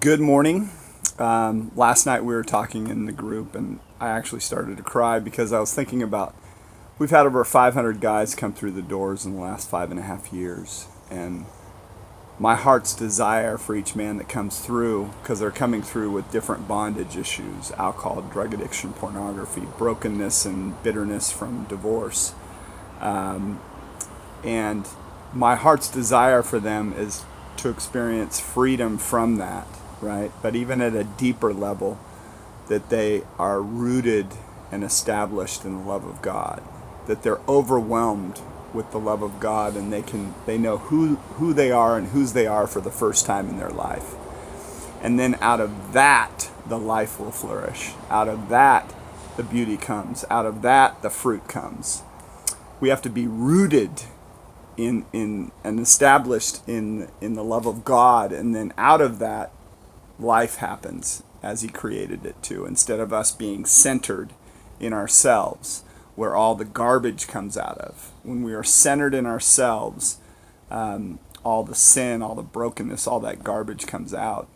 Good morning. Last night we were talking in the group, and I actually started to cry because I was thinking about we've had over 500 guys come through the doors in the last 5.5 years, and my heart's desire for each man that comes through, because they're coming through with different bondage issues: alcohol, drug addiction, pornography, brokenness, and bitterness from divorce. And my heart's desire for them is to experience freedom from that, right? But even at a deeper level, that they are rooted and established in the love of God, that they're overwhelmed with the love of God, and they know who they are and whose they are for the first time in their life. And then out of that, the life will flourish. Out of that, the beauty comes. Out of that, the fruit comes. We have to be rooted in and established in the love of God, and then out of that, life happens as He created it to, instead of us being centered in ourselves, where all the garbage comes out of. When we are centered in ourselves, all the sin, all the brokenness, all that garbage comes out.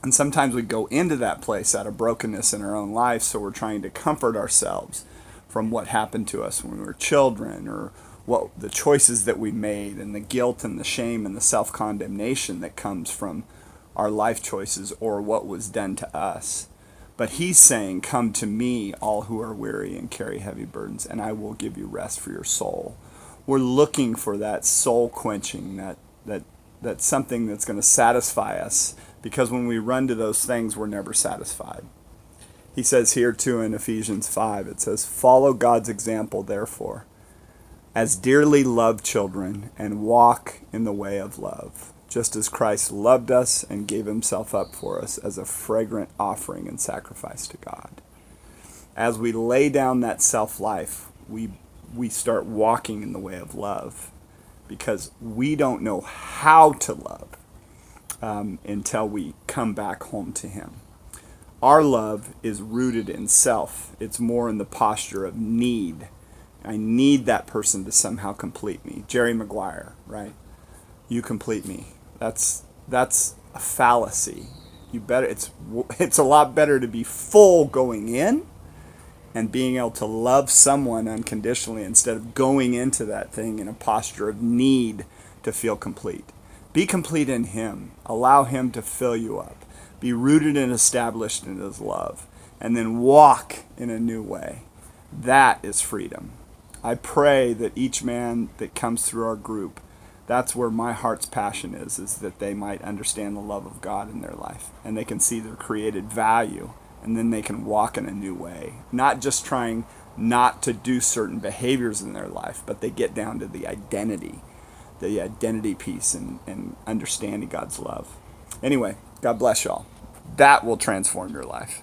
And sometimes we go into that place out of brokenness in our own life, so we're trying to comfort ourselves from what happened to us when we were children, or what the choices that we made, and the guilt and the shame and the self-condemnation that comes from our life choices or what was done to us. But He's saying, "Come to me, all who are weary and carry heavy burdens, and I will give you rest for your soul." We're looking for that soul quenching, that something that's going to satisfy us, because when we run to those things, we're never satisfied. He says here too in Ephesians 5, it says, "Follow God's example, therefore, as dearly loved children, and walk in the way of love, just as Christ loved us and gave Himself up for us as a fragrant offering and sacrifice to God." As we lay down that self-life, we start walking in the way of love, because we don't know how to love until we come back home to Him. Our love is rooted in self. It's more in the posture of need. I need that person to somehow complete me. Jerry Maguire, right? You complete me. That's a fallacy. It's a lot better to be full going in and being able to love someone unconditionally, instead of going into that thing in a posture of need to feel complete. Be complete in Him. Allow Him to fill you up. Be rooted and established in His love, and then walk in a new way. That is freedom. I pray that each man that comes through our group, that's where my heart's passion is that they might understand the love of God in their life, and they can see their created value, and then they can walk in a new way. Not just trying not to do certain behaviors in their life, but they get down to the identity piece, and understanding God's love. Anyway, God bless y'all. That will transform your life.